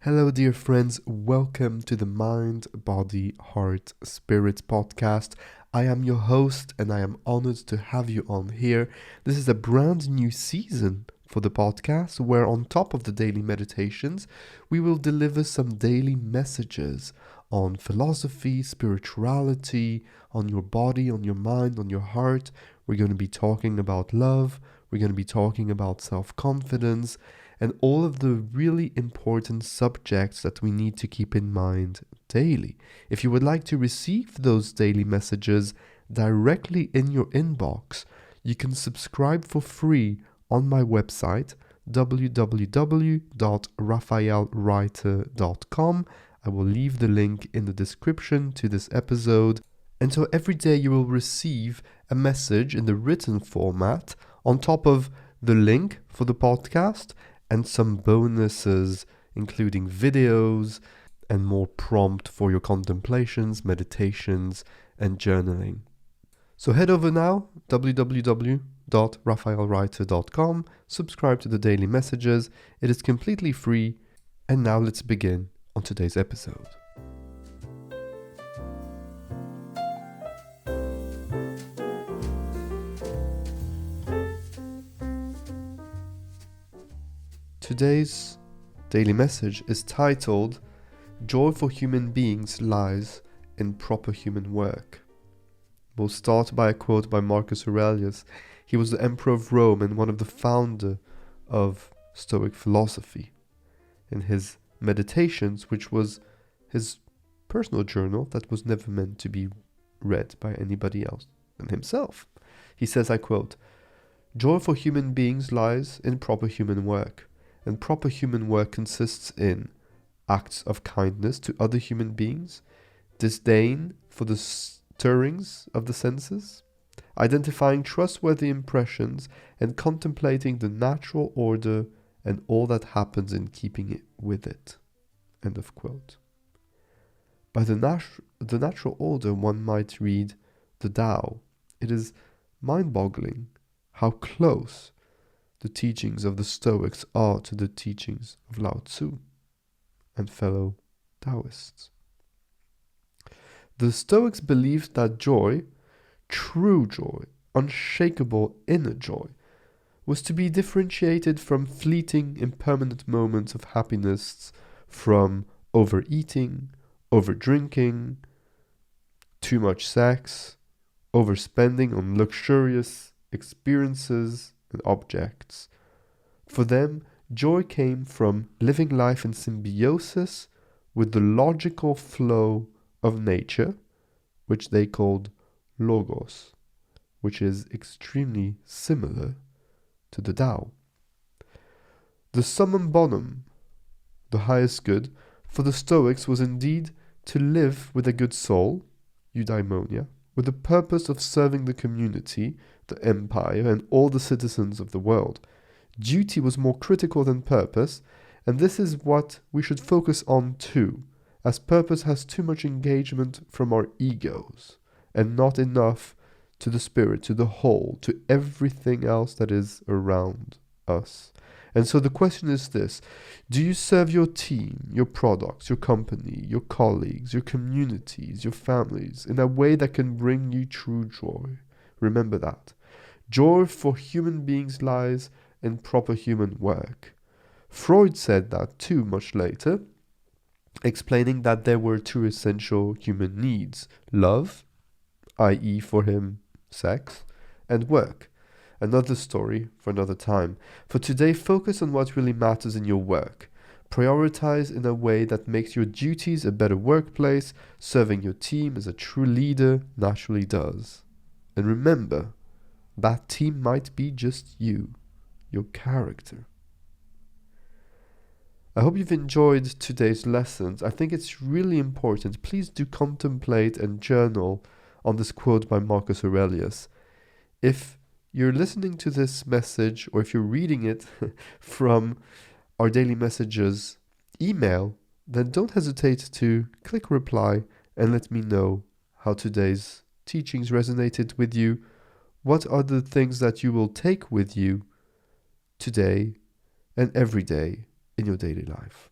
Hello, dear friends. Welcome to the Mind, Body, Heart, Spirit podcast. I am your host and I am honored to have you on here. This is a brand new season for the podcast where, on top of the daily meditations, we will deliver some daily messages on philosophy, spirituality, on your body, on your mind, on your heart. We're going to be talking about love. We're going to be talking about self-confidence and all of the really important subjects that we need to keep in mind daily. If you would like to receive those daily messages directly in your inbox, you can subscribe for free on my website, www.raphaelreiter.com. I will leave the link in the description to this episode. And so every day you will receive a message in the written format on top of the link for the podcast and some bonuses, including videos and more prompt for your contemplations, meditations, and journaling. So head over now, www.raphaelreiter.com, subscribe to the daily messages. It is completely free. And now let's begin on today's episode. Today's daily message is titled, Joy for Human Beings Lies in Proper Human Work. We'll start by a quote by Marcus Aurelius. He was the emperor of Rome and one of the founders of Stoic philosophy. In his Meditations, which was his personal journal that was never meant to be read by anybody else than himself, he says, I quote, Joy for human beings lies in proper human work. And proper human work consists in acts of kindness to other human beings, disdain for the stirrings of the senses, identifying trustworthy impressions, and contemplating the natural order and all that happens in keeping it with it. End of quote. By the natural order, one might read the Tao. It is mind-boggling how close the teachings of the Stoics are to the teachings of Lao Tzu and fellow Taoists. The Stoics believed that joy, true joy, unshakable inner joy, was to be differentiated from fleeting, impermanent moments of happiness, from overeating, overdrinking, too much sex, overspending on luxurious experiences and objects. For them, joy came from living life in symbiosis with the logical flow of nature, which they called logos, which is extremely similar to the Tao. The Summum Bonum, the highest good, for the Stoics was indeed to live with a good soul, Eudaimonia, with the purpose of serving the community, the empire, and all the citizens of the world. Duty was more critical than purpose, and this is what we should focus on too, as purpose has too much engagement from our egos, and not enough to the spirit, to the whole, to everything else that is around us. And so the question is this: do you serve your team, your products, your company, your colleagues, your communities, your families in a way that can bring you true joy? Remember that. Joy for human beings lies in proper human work. Freud said that too much later, explaining that there were two essential human needs: love, i.e. for him, sex, and work. Another story for another time. For today, focus on what really matters in your work. Prioritize in a way that makes your duties a better workplace. Serving your team as a true leader naturally does. And remember, that team might be just you, your character. I hope you've enjoyed today's lessons. I think it's really important. Please do contemplate and journal on this quote by Marcus Aurelius. If you're listening to this message, or if you're reading it from our daily messages email, then don't hesitate to click reply and let me know how today's teachings resonated with you. What are the things that you will take with you today and every day in your daily life?